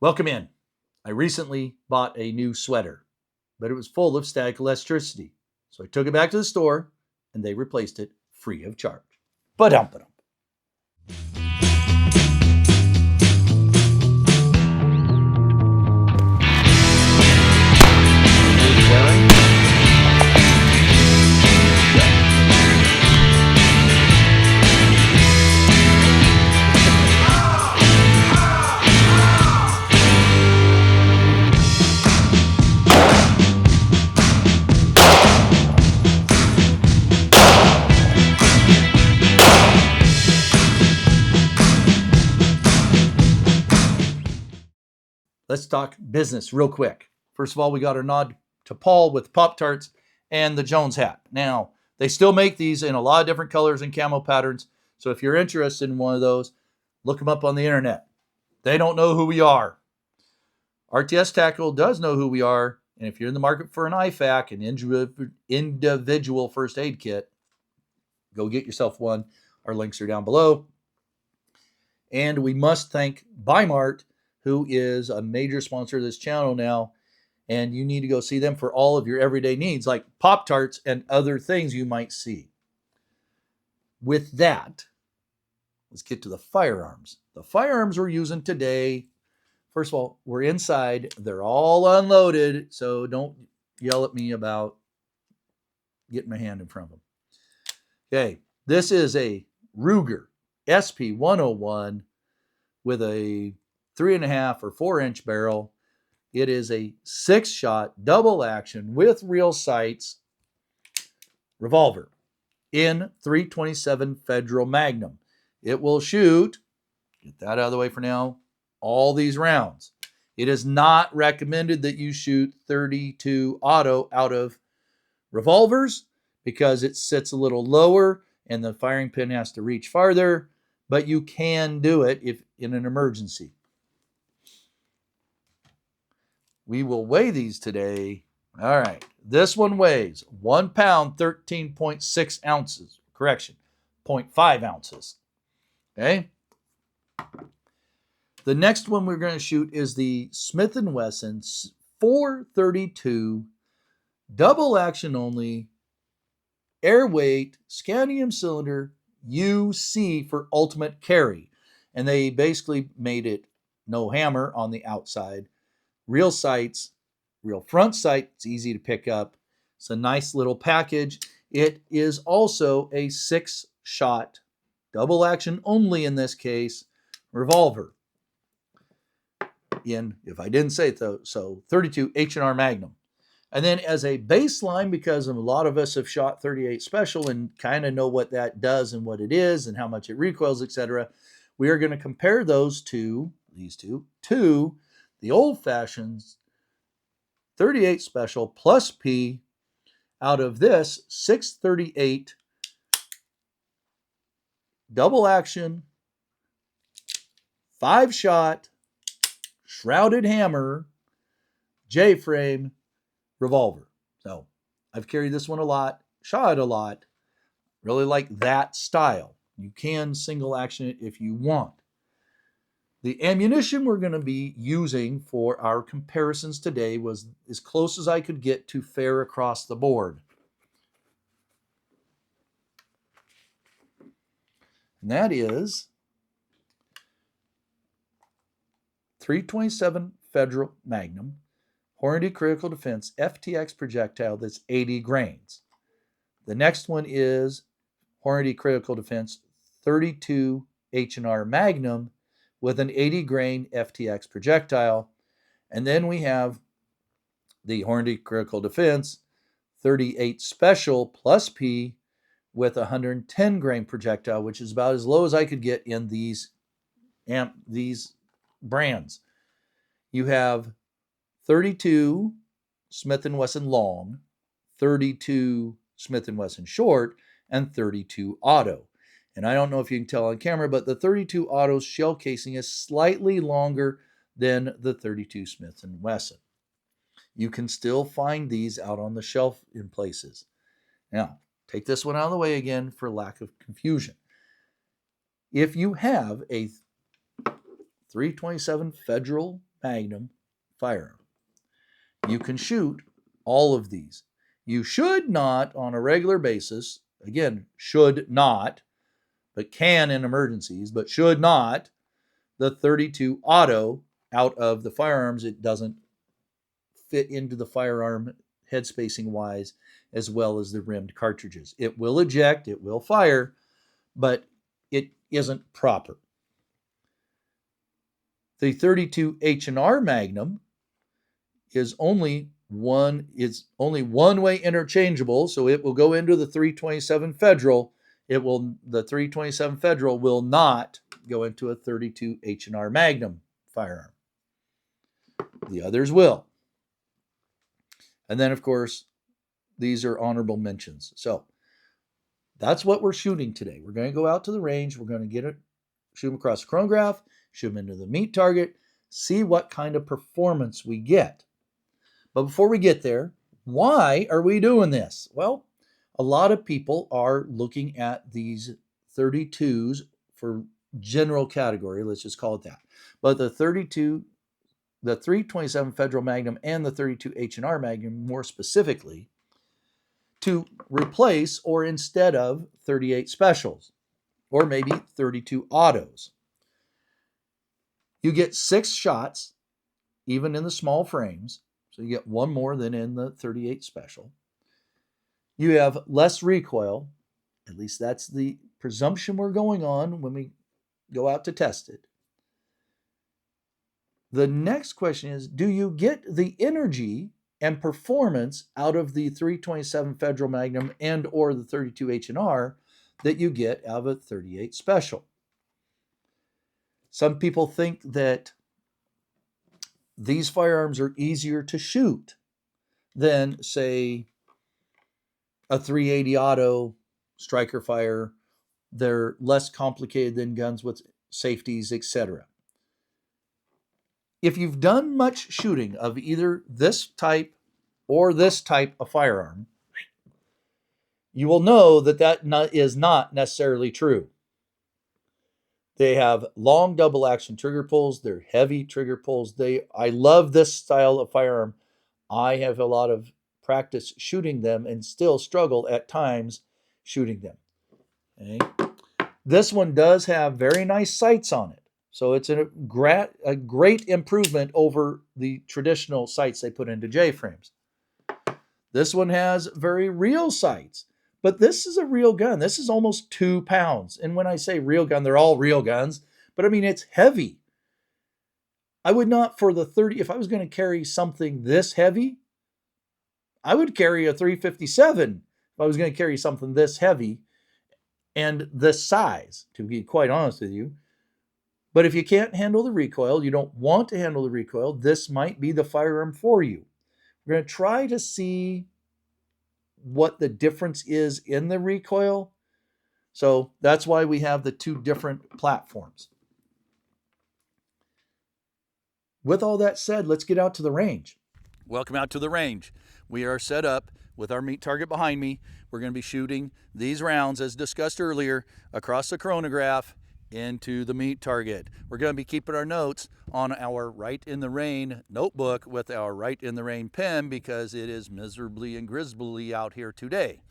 Welcome in. I recently bought a new sweater, but it was full of static electricity. So I took it back to the store and they replaced it free of charge. Ba-dum-ba-dum. Let's talk business real quick. First of all, we got our nod to Paul with Pop-Tarts and the Jones hat. Now, they still make these in a lot of different colors and camo patterns. So if you're interested in one of those, look them up on the internet. They don't know who we are. RTS Tactical does know who we are. And if you're in the market for an IFAK, an individual first aid kit, go get yourself one. Our links are down below. And we must thank Bimart, who is a major sponsor of this channel now, and you need to go see them for all of your everyday needs, like Pop-Tarts and other things you might see. With that, let's get to the firearms. The firearms we're using today, first of all, we're inside. They're all unloaded, so don't yell at me about getting my hand in front of them. Okay, this is a Ruger SP-101 with a 3.5 or 4-inch barrel. It is a 6-shot double action with real sights revolver in .327 Federal Magnum. It will shoot, get that out of the way for now, all these rounds. It is not recommended that you shoot .32 auto out of revolvers because it sits a little lower and the firing pin has to reach farther, but you can do it if in an emergency. We will weigh these today. All right. This one weighs 1 pound, 13.6 ounces. Correction, 0.5 ounces. Okay. The next one we're going to shoot is the Smith & Wesson 432 double action only air weight scandium cylinder UC for ultimate carry. And they basically made it no hammer on the outside. Real sights, real front sight. It's easy to pick up. It's a nice little package. It is also a 6-shot, double action only in this case, revolver. In, if I didn't say it though, so 32 H&R Magnum. And then as a baseline, because a lot of us have shot 38 Special and kind of know what that does and what it is and how much it recoils, etc., we are going to compare those to, these two, to the old-fashioned 38 Special plus P out of this 638 double action, 5-shot, shrouded hammer, J-frame revolver. So I've carried this one a lot, shot it a lot, really like that style. You can single action it if you want. The ammunition we're going to be using for our comparisons today was as close as I could get to fair across the board. And that is .327 Federal Magnum, Hornady Critical Defense FTX projectile that's 80 grains. The next one is Hornady Critical Defense 32 H&R Magnum with an 80 grain FTX projectile. And then we have the Hornady Critical Defense 38 Special plus P with a 110 grain projectile, which is about as low as I could get in these brands. You have 32 Smith & Wesson long, 32 Smith & Wesson short, and 32 auto. And I don't know if you can tell on camera, but the 32 auto's shell casing is slightly longer than the 32 Smith & Wesson. You can still find these out on the shelf in places. Now, take this one out of the way again for lack of confusion. If you have a .327 Federal Magnum firearm. You can shoot all of these. You should not, on a regular basis, again, should not, but can in emergencies, but should not, the 32 auto out of the firearms. It doesn't fit into the firearm head spacing wise, as well as the rimmed cartridges. It will eject, it will fire, but it isn't proper. The 32 H&R Magnum is only one-way interchangeable, so it will go into the 327 Federal. The 327 Federal will not go into a 32 H&R Magnum firearm. The others will. And then, of course, these are honorable mentions. So that's what we're shooting today. We're going to go out to the range. We're going to shoot them across the chronograph, shoot them into the meat target, see what kind of performance we get. But before we get there, why are we doing this? Well, a lot of people are looking at these 32s for general category, let's just call it that. But the 327 Federal Magnum and the 32 H&R Magnum more specifically, to replace or instead of 38 specials or maybe 32 autos. You get 6 shots, even in the small frames. So you get one more than in the 38 special. You have less recoil. At least that's the presumption we're going on when we go out to test it. The next question is, do you get the energy and performance out of the 327 Federal Magnum and or the 32 H&R that you get out of a 38 special? Some people think that these firearms are easier to shoot than, say, a 380 auto striker fire. They're less complicated than guns with safeties, etc. If you've done much shooting of either this type or this type of firearm, you will know that is not necessarily true. They have long double action trigger pulls. They're heavy trigger pulls. I love this style of firearm. I have a lot of practice shooting them and still struggle at times shooting them. Okay. This one does have very nice sights on it. So it's a great improvement over the traditional sights they put into J-frames. This one has very real sights. But this is a real gun. This is almost 2 pounds. And when I say real gun, they're all real guns. But I mean, it's heavy. I would not, for the 30, if I was going to carry something this heavy, I would carry a 357 if I was going to carry something this heavy and this size, to be quite honest with you. But if you can't handle the recoil, you don't want to handle the recoil, this might be the firearm for you. We're going to try to see what the difference is in the recoil. So that's why we have the 2 different platforms. With all that said, let's get out to the range. Welcome out to the range. We are set up with our meat target behind me. We're going to be shooting these rounds, as discussed earlier, across the chronograph into the meat target. We're going to be keeping our notes on our Right in the Rain notebook with our Right in the Rain pen because it is miserably and grizzly out here today.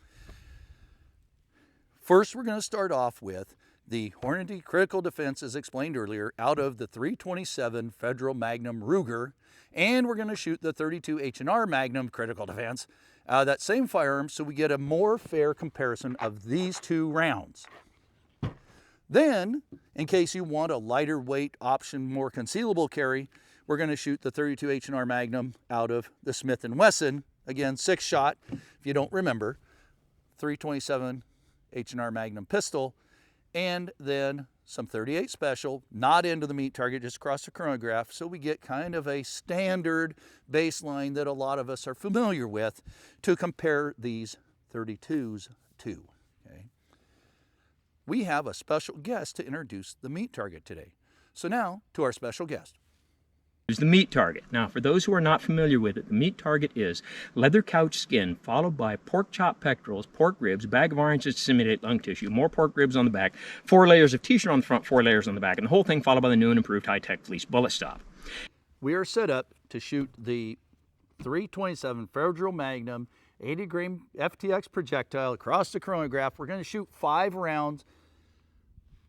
First, we're going to start off with the Hornady Critical Defense, as explained earlier, out of the 327 Federal Magnum Ruger, and we're going to shoot the 32 H&R Magnum Critical Defense out of that same firearm so we get a more fair comparison of these 2 rounds. Then, in case you want a lighter weight option, more concealable carry, we're going to shoot the 32 H&R Magnum out of the Smith & Wesson. Again, 6-shot, if you don't remember, 327 H&R Magnum pistol, and then some 38 special, not into the meat target, just across the chronograph, so we get kind of a standard baseline that a lot of us are familiar with to compare these 32s to. We have a special guest to introduce the meat target today. So now to our special guest. Here's the meat target. Now, for those who are not familiar with it, the meat target is leather couch skin, followed by pork chop pectorals, pork ribs, a bag of oranges to simulate lung tissue, more pork ribs on the back, 4 layers of t-shirt on the front, 4 layers on the back, and the whole thing followed by the new and improved high-tech fleece bullet stop. we are set up to shoot the 327 Federal Magnum 80 grain FTX projectile across the chronograph. We're going to shoot 5 rounds.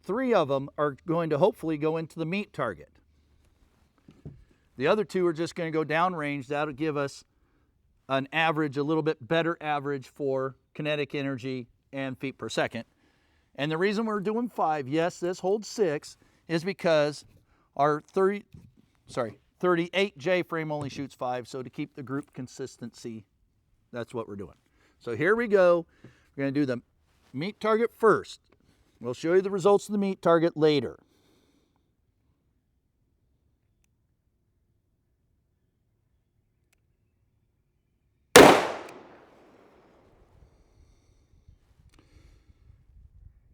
3 of them are going to hopefully go into the meat target. The other 2 are just going to go downrange. That'll give us an average, a little bit better average for kinetic energy and feet per second. And the reason we're doing 5, yes, this holds 6, is because our 38J frame only shoots 5, so to keep the group consistency, that's what we're doing. So here we go. We're going to do the meat target first. We'll show you the results of the meat target later.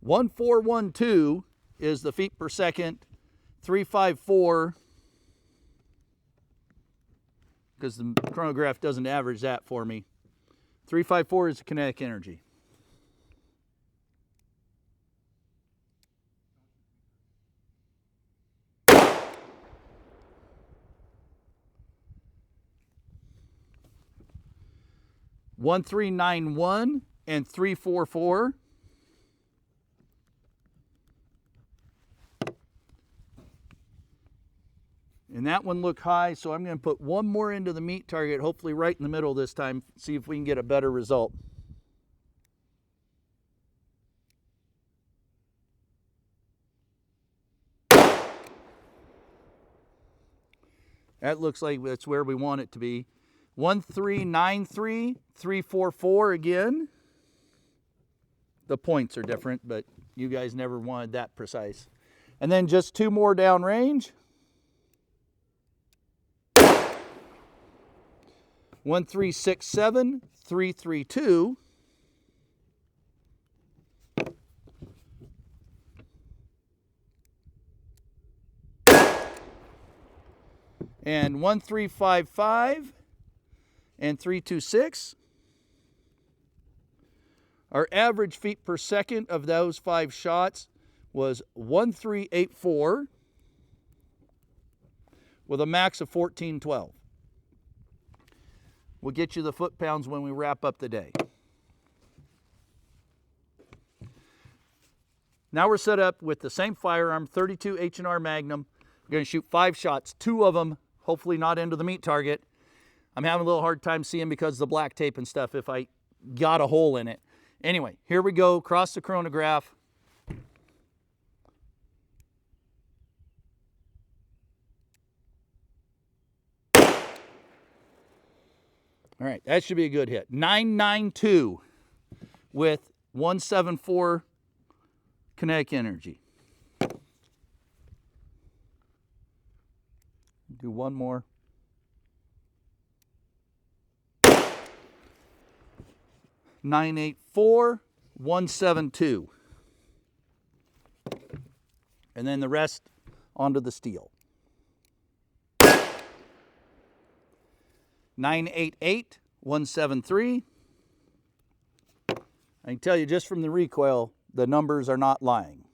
One 412 is the feet per second. 354, because the chronograph doesn't average that for me. 354 is the kinetic energy. One 391 and 344. And that one looked high, so I'm going to put one more into the meat target, hopefully right in the middle this time, see if we can get a better result. That looks like that's where we want it to be. 1393, 344 again. The points are different, but you guys never wanted that precise. And then just 2 more downrange. 1367, 332. And 1355 and 326. Our average feet per second of those 5 shots was 1384 with a max of 1412. We'll get you the foot pounds when we wrap up the day. Now we're set up with the same firearm, 32 H&R Magnum. We're going to shoot 5 shots, 2 of them hopefully not into the meat target. I'm having a little hard time seeing because of the black tape and stuff if I got a hole in it. Anyway, here we go, across the chronograph. All right, that should be a good hit. 992 with 174 kinetic energy. Do one more. 984, 172. And then the rest onto the steel. 988, 173. I can tell you just from the recoil, the numbers are not lying.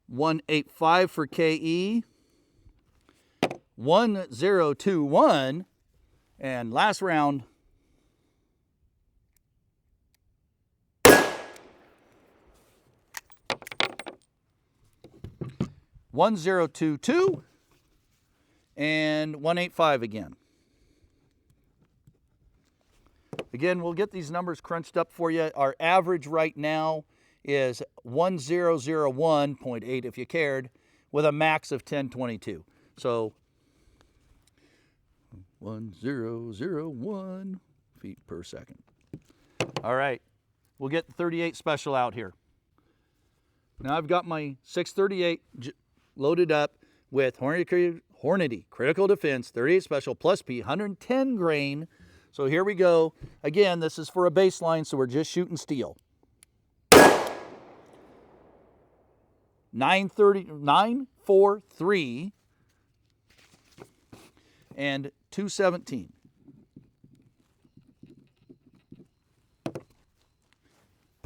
185 for KE. 1021. And last round. 1022 and 185 again. Again, we'll get these numbers crunched up for you. Our average right now is 1001.8 if you cared, with a max of 1022. So 1001 feet per second. All right, we'll get the 38 special out here. Now I've got my 638 loaded up with Hornady Critical Defense 38 Special plus P 110 grain. So here we go. Again, this is for a baseline, so we're just shooting steel. 943 and 217.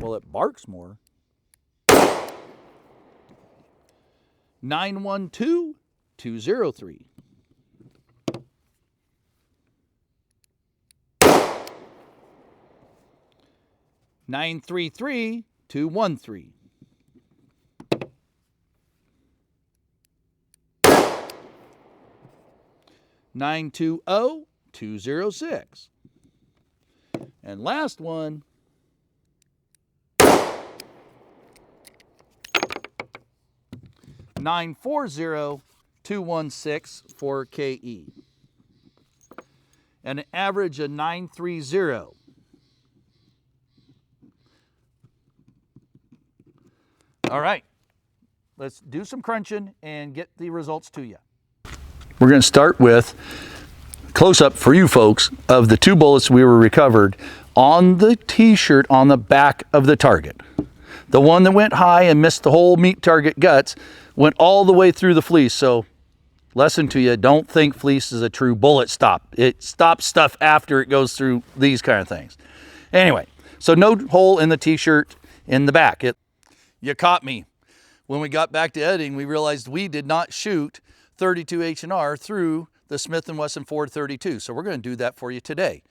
Well, it barks more. 912203. 933213. 920206. And last one, 940216 for KE. And an average of 930. All right, let's do some crunching and get the results to you. We're going to start with close-up for you folks of the 2 bullets we were recovered on the t-shirt on the back of the target. The one that went high and missed the whole meat target guts went all the way through the fleece. So lesson to you, don't think fleece is a true bullet stop. It stops stuff after it goes through these kind of things. Anyway, so no hole in the t-shirt in the back. You caught me. When we got back to editing, we realized we did not shoot 32 H&R through the Smith & Wesson 432. So we're going to do that for you today.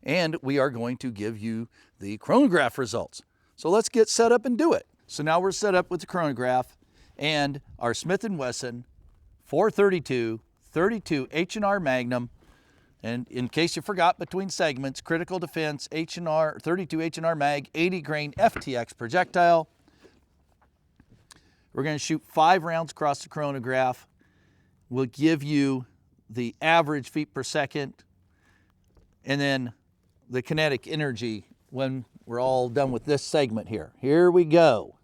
And we are going to give you the chronograph results. So let's get set up and do it. So now we're set up with the chronograph and our Smith & Wesson 432 32 H&R Magnum. And in case you forgot, between segments, critical defense H&R 32 H&R Mag 80 grain FTX projectile. We're going to shoot 5 rounds across the chronograph. We'll give you the average feet per second and then the kinetic energy when we're all done with this segment here. Here we go.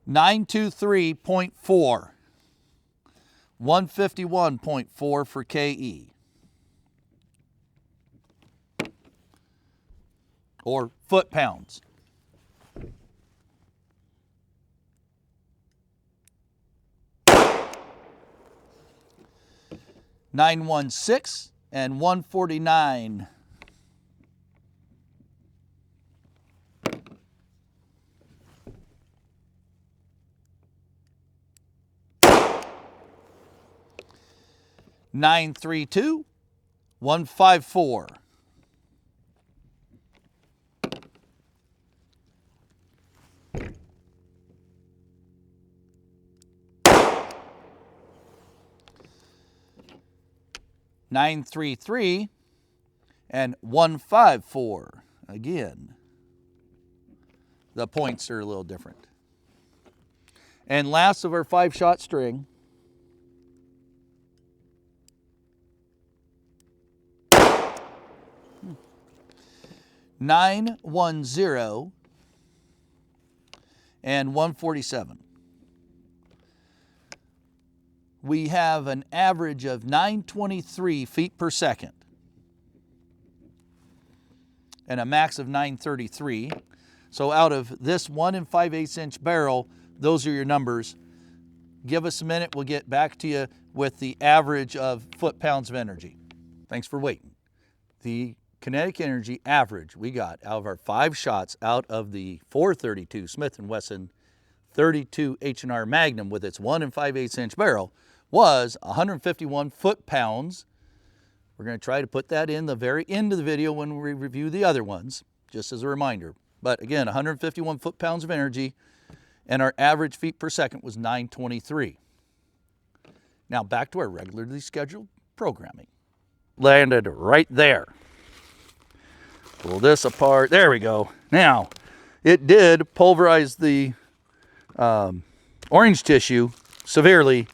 .4, 151.4 for KE. Or foot-pounds. .916 and 149. .932, 154. .933 and 154. Again, the points are a little different. And last of our 5-shot string, 910 and 147. We have an average of 923 feet per second and a max of 933. So out of this 1 5/8 inch barrel, those are your numbers. Give us a minute, we'll get back to you with the average of foot-pounds of energy. Thanks for waiting. The kinetic energy average we got out of our 5 shots out of the 432 Smith & Wesson 32 H&R Magnum with its 1 5/8 inch barrel was 151 foot-pounds. We're going to try to put that in the very end of the video when we review the other ones, just as a reminder. But again, 151 foot-pounds of energy, and our average feet per second was 923. Now back to our regularly scheduled programming. Landed right there. Pull this apart. There we go. Now, it did pulverize the orange tissue severely,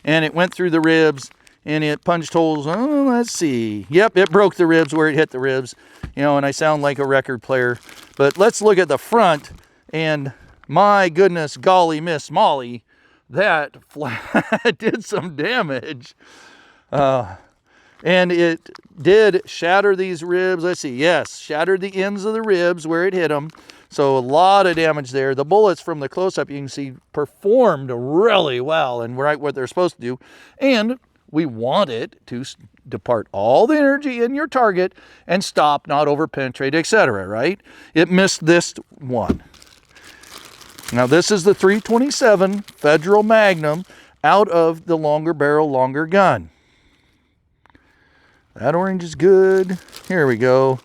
and it went through the ribs, and it punched holes. Oh, let's see. Yep, it broke the ribs where it hit the ribs. You know, and I sound like a record player. But let's look at the front, and my goodness, golly, Miss Molly, that flat did some damage. And it did shatter these ribs. Let's see. Yes, shattered the ends of the ribs where it hit them. So a lot of damage there. The bullets from the close-up, you can see, performed really well and right what they're supposed to do. And we want it to depart all the energy in your target and stop, not over-penetrate, etc., right? It missed this one. Now this is the 327 Federal Magnum out of the longer barrel, longer gun. That orange is good. Here we go.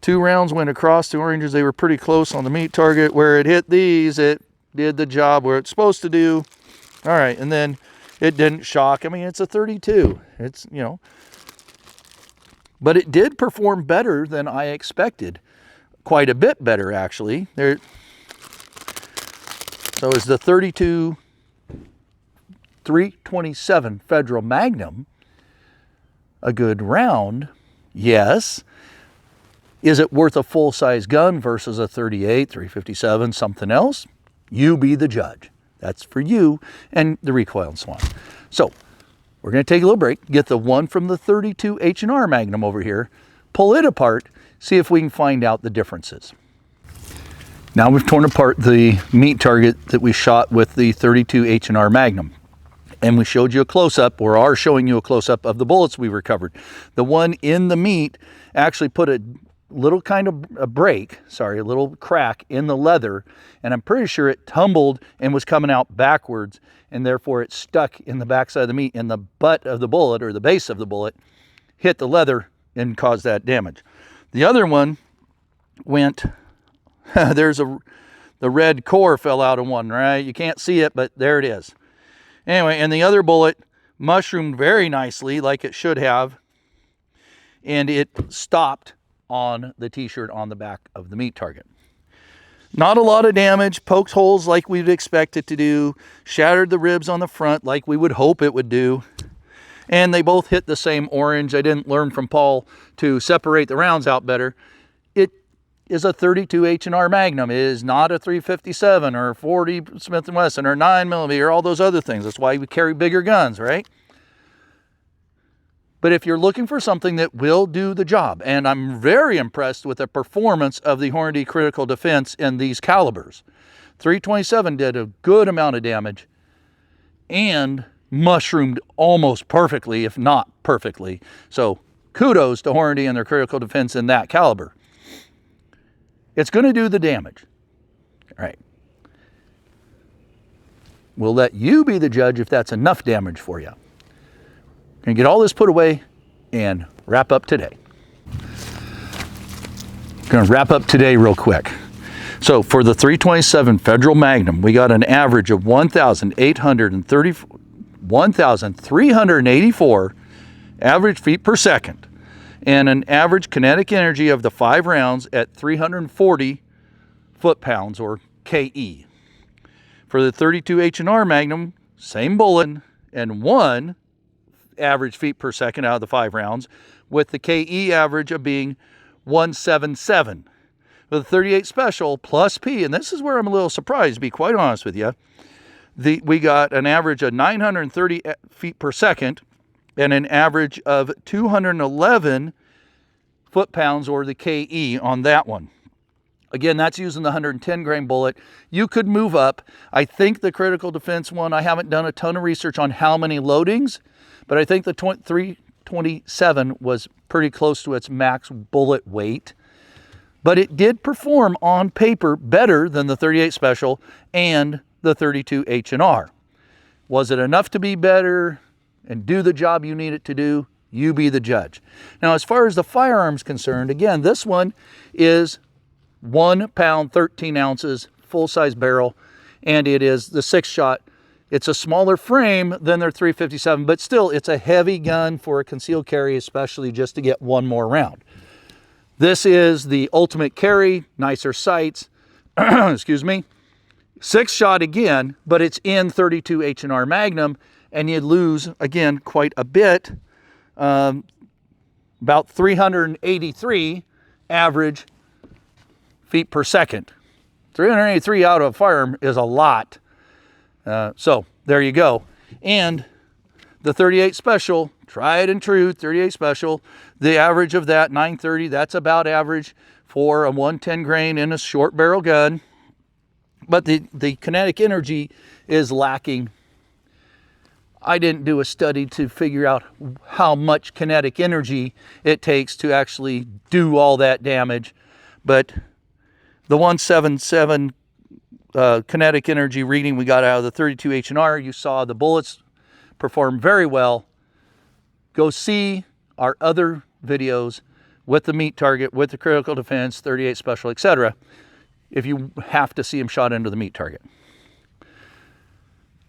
2 rounds went across the oranges. They were pretty close on the meat target. Where it hit these, it did the job where it's supposed to do. All right, and then it didn't shock. I mean, it's a 32. It's, you know, but it did perform better than I expected. Quite a bit better, actually. So is the 327 Federal Magnum a good round? Yes. Is it worth a full-size gun versus a 38, 357, something else? You be the judge. That's for you and the recoil and so on. So we're going to take a little break, get the one from the 32 H&R Magnum over here, pull it apart, see if we can find out the differences. Now we've torn apart the meat target that we shot with the 32 H&R Magnum. And we showed you a close-up, or are showing you a close-up of the bullets we recovered. The one in the meat actually put a little kind of a break, a little crack in the leather, and I'm pretty sure it tumbled and was coming out backwards, and therefore it stuck in the backside of the meat, and the butt of the bullet, or the base of the bullet, hit the leather and caused that damage. The other one went, the red core fell out of one, right? You can't see it, but there it is. Anyway, and the other bullet mushroomed very nicely, like it should have, and it stopped on the t-shirt on the back of the meat target. Not a lot of damage, poked holes like we'd expect it to do, shattered the ribs on the front like we would hope it would do, and they both hit the same orange. I didn't learn from Paul to separate the rounds out better. It is a 32 H&R Magnum. It is not a 357 or 40 Smith & Wesson or 9mm or all those other things. That's why we carry bigger guns, right? But if you're looking for something that will do the job, and I'm very impressed with the performance of the Hornady Critical Defense in these calibers. 327 did a good amount of damage and mushroomed almost perfectly, if not perfectly. So kudos to Hornady and their Critical Defense in that caliber. It's going to do the damage. All right. We'll let you be the judge if that's enough damage for you. Going to get all this put away and wrap up today. Going to wrap up today real quick. So for the 327 Federal Magnum, we got an average of 1,384 average feet per second, and an average kinetic energy of the 5 rounds at 340 foot-pounds, or KE. For the 32 H&R Magnum, same bullet, and 1 average feet per second out of the 5 rounds, with the KE average of being 177. With the 38 Special plus P, and this is where I'm a little surprised, to be quite honest with you, we got an average of 930 feet per second, and an average of 211 foot-pounds, or the KE, on that one. Again, that's using the 110 grain bullet. You could move up. I think the Critical Defense one, I haven't done a ton of research on how many loadings, but I think the 327 was pretty close to its max bullet weight. But it did perform on paper better than the 38 Special and the 32 H&R. Was it enough to be better and do the job you need it to do? You be the judge. Now, as far as the firearm's concerned, again, this one is 1 pound, 13 ounces, full-size barrel, and it is the 6-shot. It's a smaller frame than their 357, but still, it's a heavy gun for a concealed carry, especially just to get one more round. This is the ultimate carry, nicer sights, excuse me, 6-shot again, but it's in 32 H&R Magnum, and you lose, again, quite a bit, about 383 average feet per second. 383 out of a firearm is a lot. So there you go. And the 38 Special, tried and true, 38 Special, the average of that, 930, that's about average for a 110 grain in a short barrel gun. But the kinetic energy is lacking. I didn't do a study to figure out how much kinetic energy it takes to actually do all that damage. But the 177 kinetic energy reading we got out of the 32 H&R. You saw the bullets perform very well. Go see our other videos with the meat target, with the critical defense, 38 special, etc. if you have to see them shot into the meat target.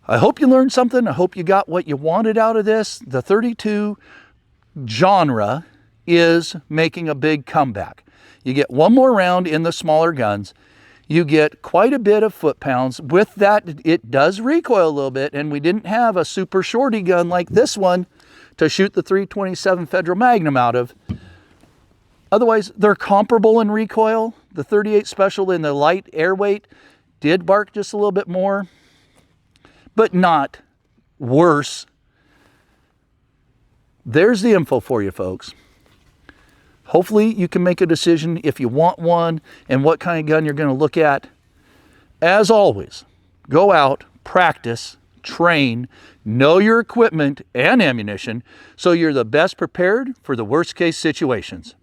I hope you learned something. I hope you got what you wanted out of this. The 32 genre is making a big comeback. You get one more round in the smaller guns. You get quite a bit of foot-pounds. With that, it does recoil a little bit, and we didn't have a super shorty gun like this one to shoot the 327 Federal Magnum out of. Otherwise, they're comparable in recoil. The 38 Special in the light air weight did bark just a little bit more, but not worse. There's the info for you, folks. Hopefully you can make a decision if you want one and what kind of gun you're going to look at. As always, go out, practice, train, know your equipment and ammunition so you're the best prepared for the worst case situations.